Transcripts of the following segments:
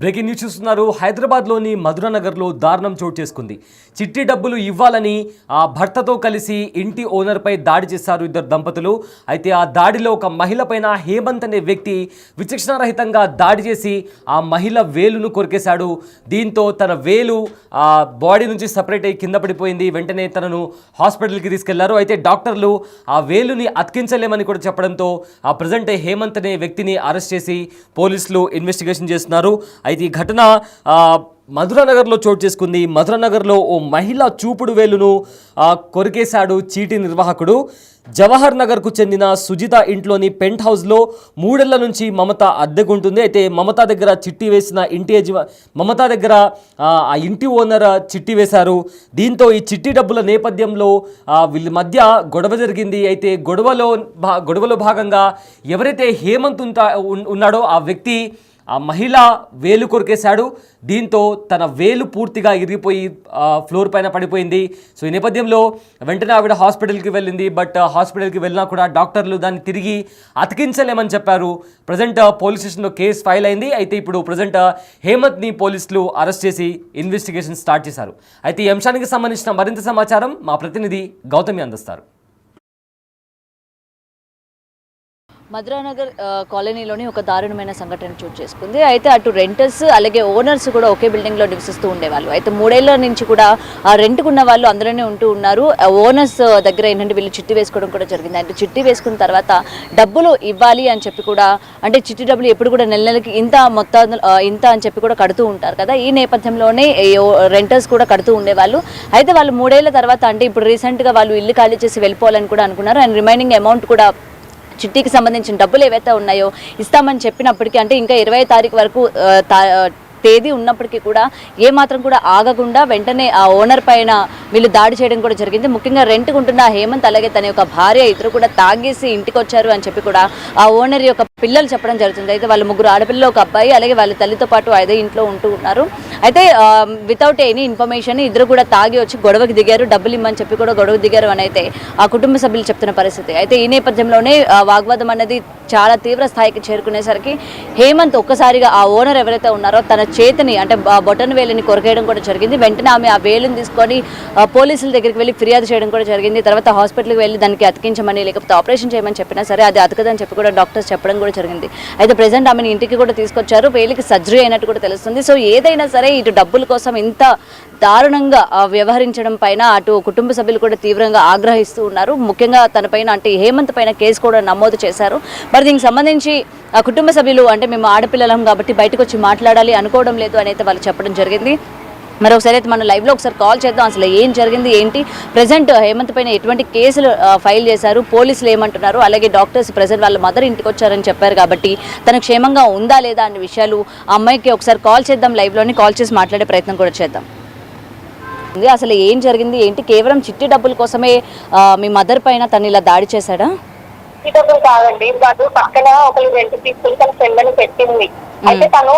Breaking news చూస్తున్నారు. హైదరాబాద్లోని మధురానగర్లో దారుణం చోటు చేసుకుంది. చిట్టి డబ్బులు ఇవ్వాలని ఆ భర్తతో కలిసి ఇంటి ఓనర్పై దాడి చేశారు ఇద్దరు దంపతులు. అయితే ఆ దాడిలో ఒక మహిళ పైన హేమంత్ అనే వ్యక్తి విచక్షణారహితంగా దాడి చేసి ఆ మహిళ వేలును కొరికేశాడు. దీంతో తన వేలు ఆ బాడీ నుంచి సపరేట్ అయ్యి కింద పడిపోయింది. వెంటనే తనను హాస్పిటల్కి తీసుకెళ్లారు. అయితే డాక్టర్లు ఆ వేలుని అతికించలేమని కూడా చెప్పడంతో ఆ ప్రజెంట్ హేమంత్ అనే వ్యక్తిని అరెస్ట్ చేసి పోలీసులు ఇన్వెస్టిగేషన్ చేస్తున్నారు. అయితే ఈ ఘటన మధురానగర్లో చోటు చేసుకుంది. మధురానగర్లో ఓ మహిళ చూపుడు వేలును కొరికేశాడు చీటీ నిర్వాహకుడు. జవహర్ నగర్కు చెందిన సుజిత ఇంట్లోని పెంట్ హౌస్లో 3 ఏళ్ల నుంచి మమత అద్దెకుంటుంది. అయితే మమత దగ్గర చిట్టి వేసిన మమత దగ్గర ఆ ఇంటి ఓనర్ చిట్టి వేశారు. దీంతో ఈ చిట్టి డబ్బుల నేపథ్యంలో వీళ్ళ మధ్య గొడవ జరిగింది. అయితే గొడవలో భాగంగా ఎవరైతే హేమంత్ ఉన్నాడో ఆ వ్యక్తి ఆ మహిళ వేలు కొరికేశాడు. దీంతో తన వేలు పూర్తిగా ఇరిగిపోయి ఫ్లోర్ పైన పడిపోయింది. సో ఈ నేపథ్యంలో వెంటనే ఆవిడ హాస్పిటల్కి వెళ్ళింది. బట్ హాస్పిటల్కి వెళ్ళినా కూడా డాక్టర్లు దాన్ని తిరిగి అతికించలేమని చెప్పారు. ప్రజెంట్ పోలీస్ స్టేషన్లో కేసు ఫైల్ అయింది. అయితే ఇప్పుడు ప్రజెంట్ హేమంత్ని పోలీసులు అరెస్ట్ చేసి ఇన్వెస్టిగేషన్ స్టార్ట్ చేశారు. అయితే ఈ అంశానికి సంబంధించిన మరింత సమాచారం మా ప్రతినిధి గౌతమి అందిస్తారు. మధురానగర్ కాలనీలోని ఒక దారుణమైన సంఘటన చోటు చేసుకుంది. అయితే అటు రెంటర్స్ అలాగే ఓనర్స్ కూడా ఒకే బిల్డింగ్లో నివసిస్తూ ఉండేవాళ్ళు. అయితే 3 ఏళ్ల నుంచి కూడా ఆ రెంట్కున్న వాళ్ళు అందులోనే ఉంటూ ఉన్నారు. ఓనర్స్ దగ్గర ఏంటంటే వీళ్ళు చిట్టి వేసుకోవడం కూడా జరిగింది. అంటే చిట్టి వేసుకున్న తర్వాత డబ్బులు ఇవ్వాలి అని చెప్పి కూడా, అంటే చిట్టి డబ్బులు ఎప్పుడు కూడా నెలకి ఇంత అని చెప్పి కూడా కడుతూ ఉంటారు కదా. ఈ నేపథ్యంలోనే రెంటర్స్ కూడా కడుతూ ఉండేవాళ్ళు. అయితే వాళ్ళు 3 ఏళ్ల తర్వాత, అంటే ఇప్పుడు రీసెంట్గా వాళ్ళు ఇల్లు ఖాళీ చేసి వెళ్ళిపోవాలని కూడా అనుకున్నారు. అండ్ రిమైనింగ్ అమౌంట్ కూడా చిట్టీకి సంబంధించిన డబ్బులు ఏవైతే ఉన్నాయో ఇస్తామని చెప్పినప్పటికీ, అంటే ఇంకా 20వ తారీఖు వరకు తేదీ ఉన్నప్పటికీ కూడా ఏమాత్రం కూడా ఆగకుండా వెంటనే ఆ ఓనర్ పైన వీళ్ళు దాడి చేయడం కూడా జరిగింది. ముఖ్యంగా రెంట్కు ఉంటున్న హేమంత్ అలాగే తన యొక్క భార్య ఇద్దరు కూడా తాగేసి ఇంటికి వచ్చారు అని చెప్పి కూడా ఆ ఓనర్ యొక్క పిల్లలు చెప్పడం జరుగుతుంది. అయితే వాళ్ళ 3 ఆడపిల్లలు, ఒక అబ్బాయి అలాగే వాళ్ళ తల్లితో పాటు అదే ఇంట్లో ఉంటూ ఉన్నారు. అయితే వితౌట్ ఎనీ ఇన్ఫర్మేషన్ ఇద్దరు కూడా తాగి వచ్చి గొడవకి దిగారు. డబ్బులు ఇమ్మని చెప్పి కూడా గొడవకు దిగారు అని అయితే ఆ కుటుంబ సభ్యులు చెప్తున్న పరిస్థితి. అయితే ఈ నేపథ్యంలోనే వాగ్వాదం అనేది చాలా తీవ్ర స్థాయికి చేరుకునేసరికి హేమంత్ ఒక్కసారిగా ఆ ఓనర్ ఎవరైతే ఉన్నారో తన చేతిని, అంటే బొటన్ వేలుని కొరికేయడం కూడా జరిగింది. వెంటనే ఆమె ఆ వేలుని తీసుకొని పోలీసుల దగ్గరికి వెళ్ళి ఫిర్యాదు చేయడం కూడా జరిగింది. తర్వాత హాస్పిటల్కి వెళ్ళి దానికి అతికించమని లేకపోతే ఆపరేషన్ చేయమని చెప్పినా సరే అది అతకదని చెప్పి కూడా డాక్టర్స్ చెప్పడం కూడా జరిగింది. అయితే ప్రెజెంట్ ఆమెను ఇంటికి కూడా తీసుకొచ్చారు. వేలికి సర్జరీ అయినట్టు కూడా తెలుస్తుంది. సో ఏదైనా సరే ఇటు డబ్బుల కోసం ఇంత దారుణంగా వ్యవహరించడం పైన అటు కుటుంబ సభ్యులు కూడా తీవ్రంగా ఆగ్రహిస్తూ ఉన్నారు. ముఖ్యంగా తన పైన, అంటే హేమంత్ పైన కేసు కూడా నమోదు చేశారు. మరి దీనికి సంబంధించి ఆ కుటుంబ సభ్యులు, అంటే మేము ఆడపిల్లలం కాబట్టి బయటకు వచ్చి మాట్లాడాలి అనుకోవడం లేదు అని అయితే వాళ్ళు చెప్పడం జరిగింది. మరొకసారి అయితే మనం లైవ్లో ఒకసారి కాల్ చేద్దాం. అసలు ఏం జరిగింది ఏంటి, ప్రజెంట్ హేమంత్ పైన ఎటువంటి కేసులు ఫైల్ చేశారు, పోలీసులు ఏమంటున్నారు, అలాగే డాక్టర్స్ ప్రజెంట్ వాళ్ళ మదర్ ఇంటికి వచ్చారని చెప్పారు కాబట్టి తనకు క్షేమంగా ఉందా లేదా అనే విషయాలు ఆ అమ్మాయికి ఒకసారి కాల్ చేద్దాం. లైవ్లోని కాల్ చేసి మాట్లాడే ప్రయత్నం కూడా చేద్దాం. అసలు ఏం జరిగింది ఏంటి, కేవలం చిట్టి డబ్బుల కోసమే మీ మదర్ పైన తను ఇలా దాడి చేశాడా? డబ్బులు కాదండి, వాడు పక్కన ఒకరు రెంట్ తీసుకుని తన ఫ్రెండ్ అని పెట్టింది. అయితే తను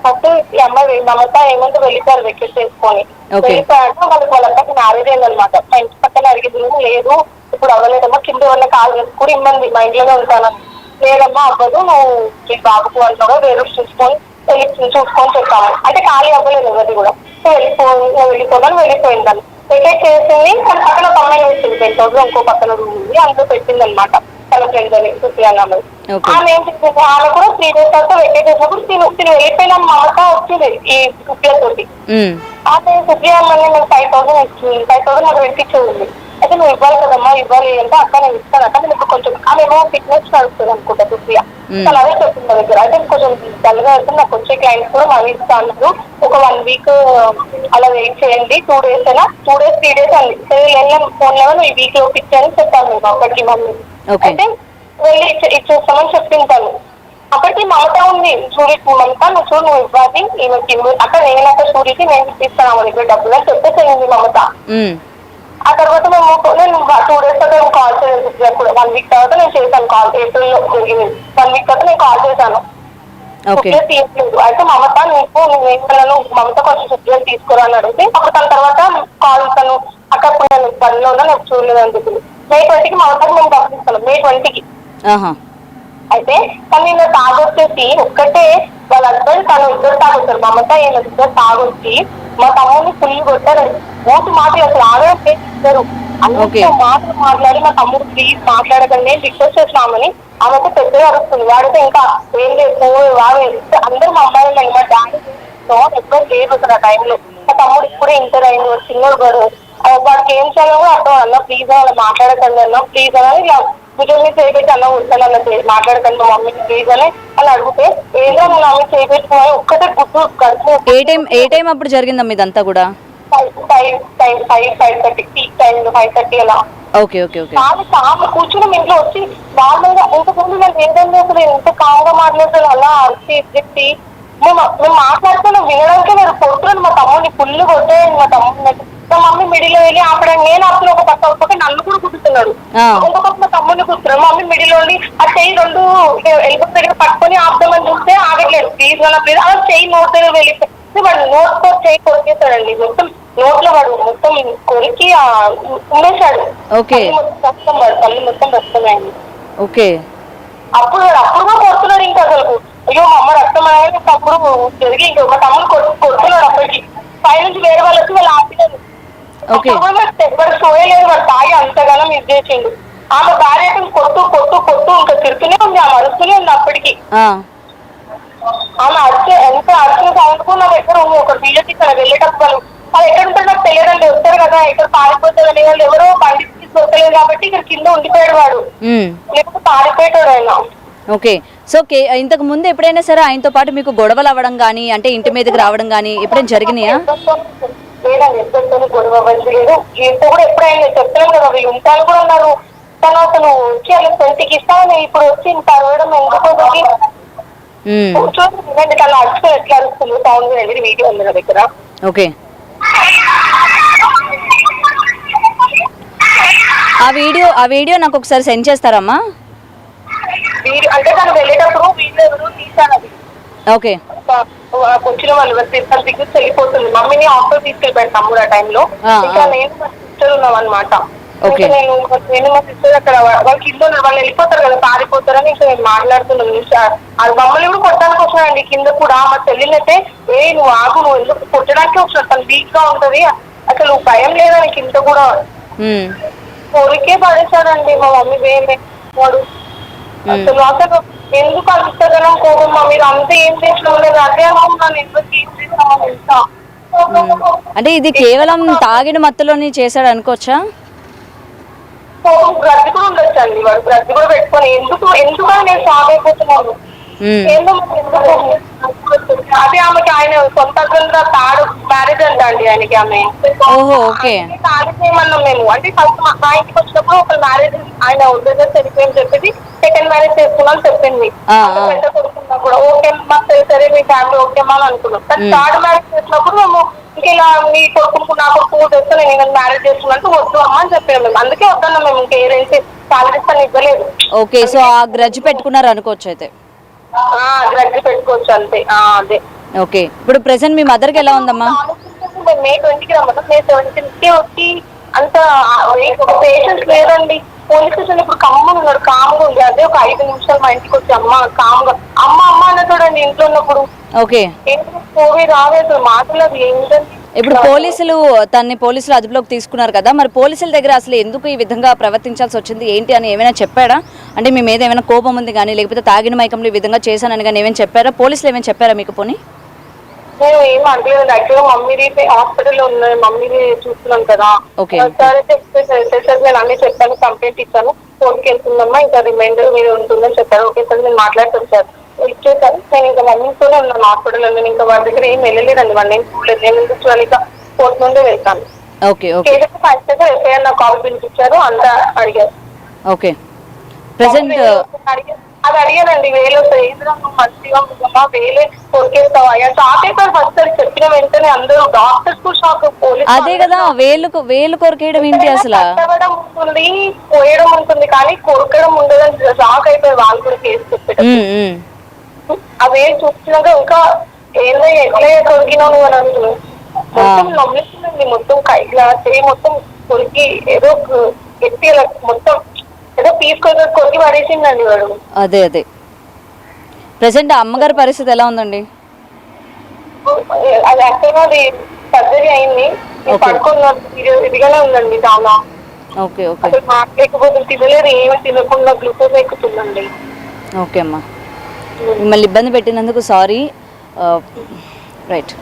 ఫస్ట్ ఈ అమ్మాయి మమత ఏమంటే వెళ్ళిపోయారు వెకెట్ చేసుకొని. వెళ్ళిపోయాక వాళ్ళకి మ్యారేజ్ అయిందనమాట. మా ఇంటి పక్కన అడిగింది, లేదు ఇప్పుడు అవ్వలేదమ్మా, కింద వాళ్ళ కాల్ చేసుకుని ఇమ్మంది, మా ఇంట్లోనే ఉంటాను. లేదమ్మా అవ్వదు, నువ్వు మీ బాబుకు అంటావు వేరే చూసుకొని చెప్పాము. అంటే ఖాళీ అవ్వలేదు ఎవరిది కూడా. సో వెళ్ళిపోదాను వెళ్ళిపోయిందని వెకేట్ చేసింది. తన పక్కన ఒక అమ్మాయి వచ్చింది, 10,000 ఇంకో పక్కన ఉంది, అందులో పెట్టింది అనమాట తన ఫ్రెండ్ అని సుప్రియాని అమ్మాయి. ఆమె ఏం చెప్పింది, ఆమె కూడా 3 days తర్వాత వెకేట్ చేసినప్పుడు తిను వెళ్ళిపోయిన మమత వచ్చింది ఈ సుప్రియ తోటి. ఆమె సుప్రియ అమ్మని నేను 5,000 ఇచ్చింది, 5,000 నాకు వెంటిచ్చేది. అయితే నువ్వు ఇవ్వాలి కదమ్మా, ఇవ్వాలి అంటే అక్క నేను ఇస్తాను అక్క, నేను కొంచెం ఆమెమో ఫిట్నెస్ నడుస్తుంది అనుకుంటా సుప్రియ. అలా అదే చెప్తుంది నా దగ్గర. అయితే కొంచెం డల్గా వెళ్తుంది, నాకు వచ్చే క్లయింట్స్ కూడా మనీ ఇస్తా అన్నారు. ఒక 1 week అలా వెయిట్ చేయండి, 2 days అయినా 2 days 3 days అండి. సరే ఫోన్ లెవెల్ ఈ వీక్ లో ఇచ్చాను చెప్పాను నేను అప్పటికి మమ్మీ. అయితే వెళ్ళి ఇచ్చేస్తామని చెప్పింటాను. అప్పటికి మమత ఉంది, చూడి మమత నువ్వు చూడు, నువ్వు ఇవ్వాలి ఈమెకి అక్కడ నేను అక్కడ చూడికి నేను ఇస్తాను ఆమె దగ్గర డబ్బులు అని చెప్పేసేయండి మమత. ఆ తర్వాత నేను 2 days తర్వాత నేను కాల్ చేయలేదు. 1 week తర్వాత నేను చేశాను కాల్, ఏప్రిల్లో జరిగింది. 1 week తర్వాత నేను కాల్ చేశాను. తీయలేదు. అయితే మమత నువ్వేమన్నాను మమత కొంచెం సుప్రియం తీసుకురా అని అడిగితే అప్పుడు తన తర్వాత కాల్ తను అక్కడ నేను పనిలో ఉన్నా నాకు చూడలేదు అని చెప్పింది. May 20కి మమతకు నేను పంపిస్తాను, May 20కి. అయితే తను ఇలా తాగొచ్చేసి ఒక్కటే వాళ్ళ హస్బెండ్ తను ఇద్దరు కొడతారు. మమత ఈయన తాగొచ్చి మా తమ్ముడిని ఫుల్ కొట్టారండి. మూతి మాటలు అసలు ఆడే ఇస్తారు. Okay. అంత మాటలు మాట్లాడి మా తమ్ముడు ప్లీజ్ మాట్లాడకండి, నేను రిక్వెస్ట్ చేస్తున్నామని ఆమెకు పెద్దగా అరుస్తుంది. వాడితే ఇంకా ఏం లేదు వాడు అందరూ మా అమ్మాయి మా డాడీ ఎప్పుడో లేదు అసలు ఆ టైంలో. మా తమ్ముడు ఇప్పుడే ఇంటర్ అయింది, చిన్నోడు వాడికి ఏం చేయాలో కూడా అర్థం అన్న ప్లీజ్ అలా మాట్లాడకండి అన్న ప్లీజ్ అని ఇలా నిజమే చేయబెట్టి అన్న ఉంటాను అన్న మాట్లాడకండి మా మమ్మీకి ప్లీజ్ అని అని అడిగితే ఏదో నేను ఆమె చేయబెట్టుకుని ఒక్కటే గుర్తు కడుపు. ఏ టైం అప్పుడు జరిగిందమ్మా ఇదంతా కూడా? 5:30 అలా. Okay okay okay. చాలా కూర్చుని ఇంట్లో వచ్చి నార్మల్గా ఇంతకుముందు నేను ఏదైనా అసలు ఎంత కామ్గా మాట్లాడతాను అలా అరిచి చెప్పి మేము మాట్లాడుతున్నా వినడానికే నేను కొడుతున్నాను. మా తమ్ముడిని ఫుల్ కొట్టేయండి మా తమ్ముడిని. మా మమ్మీ మిడిలో వెళ్ళి ఆపడానికి నేను అప్పుడు ఒక పక్క ఒక్కొక్క నన్ను కూడా కుట్టుతున్నాడు. ఇంకొక మా తమ్ముడిని కుడుతున్నాడు. మా మమ్మీ మిడిలో ఉండి ఆ చెయ్యి రెండు ఎలుగు దగ్గర పట్టుకొని ఆపుదామని చూస్తే ఆగట్లేదు. ప్లీజ్ అలా ప్లీజ్ అలా చెయ్యి నోట్ దగ్గర వెళ్ళిపోయి వాడు నోట్తో చెయ్యి కొరికేస్తాడండి. మొత్తం నోట్లో వాడు మొత్తం కొరికి ఉమ్మేశాడు. పళ్ళు మొత్తం రక్తమైంది. ఓకే. అప్పుడు కూడా కొడుతున్నాడు ఇంకా అసలు. అయ్యో మా అమ్మ రక్తం అనేది అప్పుడు జరిగి ఇంకా మా తమ్ముడు కొడుతున్నాడు. అప్పటికి పైనుంచి వేరే వాళ్ళు వచ్చి వాళ్ళు ఆపినారు. వాడు సోయలేదు, వాడు తాగి అంతగానం ఇది చేసిండు. ఆమె భార్య కొట్టు కొట్టు కొట్టు ఇంకా తిరుగుతూనే ఉంది, ఆమె అరుస్తూనే ఉంది. అప్పటికి ఆమె ఎంత అరిచిన సౌండ్ కూడా నాకు ఎక్కడ ఉంది. ఒక వీళ్ళకి ఇక్కడ వెళ్ళేటప్పుడు వాళ్ళు ఎక్కడ ఉంటారు నాకు తెలియదండి. వస్తారు కదా ఇక్కడ పారిపోతారు అనే వాళ్ళు ఎవరో బండి దొరకలేదు కాబట్టి ఇక్కడ కింద ఉండిపోయాడు వాడు, లేకపోతే పారిపోయాడు ఆయన. ఓకే. సో ఇంతకు ముందు ఎప్పుడైనా సరే ఆయనతో పాటు మీకు గొడవలు అవ్వడం కానీ అంటే ఇంటి మీదకి రావడం కానీ ఎప్పుడైనా జరిగినాయా? లేదండి, ఎక్కడితో గొడవ అవ్వలేదు. ఇంత కూడా ఎప్పుడైనా చెప్తున్నాం కదా వీళ్ళు ఉంటాను కూడా ఉన్నారు. తను అసలు వచ్చి అలా 20కి ఇస్తామని ఇప్పుడు వచ్చి ఇంత అరవడం ఎందుకు చూడండి. తను అరుచుకొని ఎట్లా అరుస్తుంది సౌండ్ అనేది వీడియో ఉంది నా దగ్గర. ఓకే. ఆ వీడియో నాకు ఒకసారి సెండ్ చేస్తారమ్మా? అంటే తను వెళ్ళేటప్పుడు వీడియో ఎవరు తీసాను అది. ఓకే. వచ్చిన వాళ్ళు తన దగ్గర వెళ్ళిపోతుంది. మమ్మీని ఆఫర్ తీసుకెళ్ళిపోయాడు తమ్ముడు ఆ టైంలో. ఇంకా నేను మా సిస్టర్ ఉన్నాం అనమాట. నేను మా సిస్టర్ అక్కడ వాళ్ళకి ఇల్లు వాళ్ళు వెళ్ళిపోతారు కదా పారిపోతారని ఇంకా నేను మాట్లాడుతున్నాను. అది మమ్మల్ని కూడా కొట్టడానికి వస్తున్నానండి కింద కూడా. మా చెల్లినైతే నువ్వు ఆగు, నువ్వు ఎందుకు కొట్టడానికి వస్తున్నాడు, తను వీక్ గా ఉంటది అసలు భయం లేదని కింద కూడా కొరికే పడేశాడండి మా మమ్మీ వేరే వాడు. అసలు ఎందుకు అంతగనం కోపం మీరు అంతా ఏం చేసినా అదే నన్ను ఎందుకు ఏం చేస్తామని తెలుసా. అంటే ఇది కేవలం తాగిన మత్తులోని చేశాడు అనుకోవచ్చా? కోపం బ్రద్ది కూడా ఉండొచ్చు అండి. వాడు బ్రద్ది కూడా పెట్టుకొని ఎందుకని నేను షాక్ అయిపోతున్నాను. అదే ఆమెకి ఆయన సొంత తాడు మ్యారేజ్ అంట అండి ఆయనకి. ఆమె తాడు చేయమన్నాం మేము. అంటే ఫస్ట్ మా ఇంటికి వచ్చినప్పుడు ఒక మ్యారేజ్ ఆయన ఉద్యోగం చనిపోయింది చెప్పేసి సెకండ్ మ్యారేజ్ చేసుకున్నాను చెప్పింది. పెద్ద కొడుకున్నా కూడా ఓకే మాకు సరే మీ ఫ్యామిలీ ఓకే మా అని అనుకున్నాం. కానీ థర్డ్ మ్యారేజ్ చేసినప్పుడు మేము ఇంకా ఇలా మీ కొడుకు నా కొడుకు తెస్తే నేను మ్యారేజ్ చేస్తున్నట్టు వద్దు అమ్మ అని చెప్పాము మేము. అందుకే వద్దన్నాం మేము. ఇంకేదైతే సాలరీస్తాను ఇవ్వలేదు. ఓకే. సో ఆ గ్రడ్జ్ పెట్టుకున్నారు అనుకోవచ్చు అయితే? గ్రడ్జ్ పెట్టుకోవచ్చు అంతే. అదే. ఓకే. ఇప్పుడు ప్రెసెంట్ మీ మదర్ కి ఎలా ఉందమ్మా? May 20కి రమ్మన్నా May 17కి వచ్చి అంత పేషెన్స్ లేదండి. పోలీస్ స్టేషన్ ఇప్పుడు కామ్గా ఉంది. అదే ఒక 5 నిమిషాలు మా ఇంటికి వచ్చి అమ్మ కామ్గా అమ్మ అన్న చూడండి ఇంట్లో ఉన్నప్పుడు. ఓకే. కోవిడ్ రాలేదు మాటలేదు ఏంటండి. ఇప్పుడు పోలీసులు అదుపులోకి తీసుకున్నారు కదా, మరి పోలీసుల దగ్గర అసలు ఎందుకు ఈ విధంగా ప్రవర్తించాల్సి వచ్చింది ఏంటి అని ఏమైనా చెప్పాడా? అంటే మీ మీద ఏమైనా కోపం ఉంది కానీ లేకపోతే తాగిన మైకంలో ఈ విధంగా చేశానని కానీ ఏమైనా చెప్పారా? పోలీసులు ఏమైనా చెప్పారా మీకు? పోనీ నేను ఏం అంటలేదు. యాక్చువల్గా మమ్మీది హాస్పిటల్లో ఉన్నాయి, మమ్మీని చూస్తున్నాం కదా. సరే సార్ నేను అన్ని చెప్పాను, కంప్లైంట్ ఇచ్చాను, కోర్టుకి వెళ్తుందమ్మా ఇంకా రిమైండర్ మీద ఉంటుందని చెప్పారు. ఓకే సార్ నేను మాట్లాడతాను సార్ ఇచ్చేసాను. నేను ఇంకా మమ్మీతోనే ఉన్నాను హాస్పిటల్లో. నేను ఇంకా వారి దగ్గర ఏం వెళ్ళలేదండి. వాడిని ఏం చూడలేదు. నేను ఎందుకు ఇక కోర్టు నుండే వెళ్తాను. ఎఫ్ఐఆర్ నాకు కాల్ పిలిపించారు అంతా అడిగారు. ఓకే. ప్రెసెంట్ అది అడిగానండి వేలు మంచిగా ఉందమ్మా వేలే కొరికేస్తావా షాక్ అయిపోయారు ఫస్ట్ అది చెప్పిన వెంటనే అందరూ డాక్టర్స్ కూడా షాక్. అదే కదా వేలు కొరికేయడం ఏంటి అసలు? కొట్టడం ఉంటుంది పోయడం ఉంటుంది కానీ కొరకడం ఉండదని షాక్ అయిపోయారు వాళ్ళు కూడా కేసు చెప్పారు. ఆ వేలు చూసినాక ఇంకా ఏదో ఎట్లా కొరికినావు నువ్వు అని అంటున్నావు. మొత్తం నమ్ముతుందండి. మొత్తం ఇలా చేయి మొత్తం కొరికి ఏదో ఎత్తి మొత్తం ఏదో కొరికి పడేసిందండి వాడు. అదే ప్రెసెంట్ అమ్మగారి పరిస్థితి ఎలా ఉందండి? అది యాక్చువల్గా అది సర్జరీ అయింది. Okay. పడుకున్న ఇదిగానే ఉందండి చాలా. ఓకే ఓకే అసలు మాట్లాడకపోతే తినలేదు, ఏమి తినకుండా గ్లూకోజ్ ఎక్కుతుందండి. ఓకే అమ్మా, మిమ్మల్ని ఇబ్బంది పెట్టినందుకు సారీ. రైట్,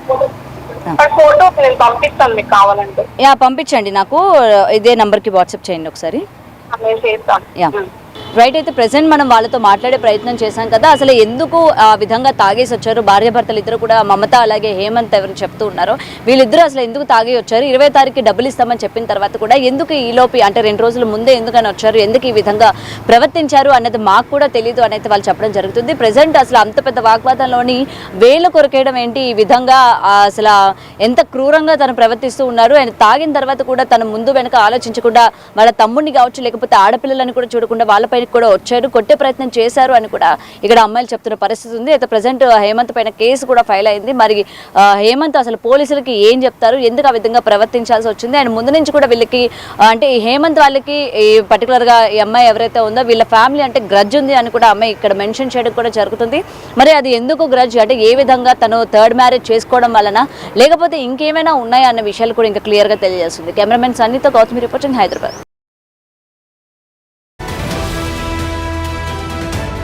ఫోటో నేను పంపిస్తాను మీకు కావాలంటే. యా పంపించండి నాకు, ఇదే నెంబర్కి వాట్సాప్ చేయండి ఒకసారి. నేను చేస్తాను. Yeah right. అయితే ప్రెసెంట్ మనం వాళ్ళతో మాట్లాడే ప్రయత్నం చేశాం కదా, అసలు ఎందుకు ఆ విధంగా తాగేసి వచ్చారు, భార్యాభర్తలు ఇద్దరు కూడా, మమత అలాగే హేమంత్ ఎవరు చెప్తూ ఉన్నారో, వీళ్ళిద్దరూ అసలు ఎందుకు తాగి వచ్చారు, 20 తారీఖుకి డబ్బులు ఇస్తామని చెప్పిన తర్వాత కూడా ఎందుకు ఈలోపు అంటే 2 రోజుల ముందే ఎందుకని వచ్చారు, ఎందుకు ఈ విధంగా ప్రవర్తించారు అనేది మాకు కూడా తెలియదు అనేది వాళ్ళు చెప్పడం జరుగుతుంది. ప్రెసెంట్ అసలు అంత పెద్ద వాగ్వాదంలోని వేలు కొరకేయడం ఏంటి, ఈ విధంగా అసలు ఎంత క్రూరంగా తను ప్రవర్తిస్తూ ఉన్నారు. ఆయన తాగిన తర్వాత కూడా తన ముందు వెనక ఆలోచించకుండా వాళ్ళ తమ్ముడిని కావచ్చు, లేకపోతే ఆడపిల్లలని కూడా చూడకుండా వాళ్ళపై కూడా వచ్చారు, కొట్టే ప్రయత్నం చేశారు అని కూడా ఇక్కడ అమ్మాయిలు చెప్తున్న పరిస్థితి ఉంది. అయితే ప్రజెంట్ హేమంత్ పైన కేసు కూడా ఫైల్ అయింది. మరి హేమంత్ అసలు పోలీసులకి ఏం చెప్తారు, ఎందుకు ఆ విధంగా ప్రవర్తించాల్సి వచ్చింది, అండ్ ముందు నుంచి కూడా వీళ్ళకి అంటే ఈ హేమంత్ వాళ్ళకి ఈ పర్టికులర్గా ఈ అమ్మాయి ఎవరైతే ఉందో వీళ్ళ ఫ్యామిలీ అంటే గ్రడ్జ్ ఉంది అని కూడా అమ్మాయి ఇక్కడ మెన్షన్ చేయడం కూడా జరుగుతుంది. మరి అది ఎందుకు గ్రడ్జ్ అంటే ఏ విధంగా తను థర్డ్ మ్యారేజ్ చేసుకోవడం వలన, లేకపోతే ఇంకేమైనా ఉన్నాయా అన్న విషయాలు కూడా ఇంకా క్లియర్గా తెలియజేస్తుంది. కెమెరామెన్ సన్నీతో గౌతమి రిపోర్టింగ్, హైదరాబాద్.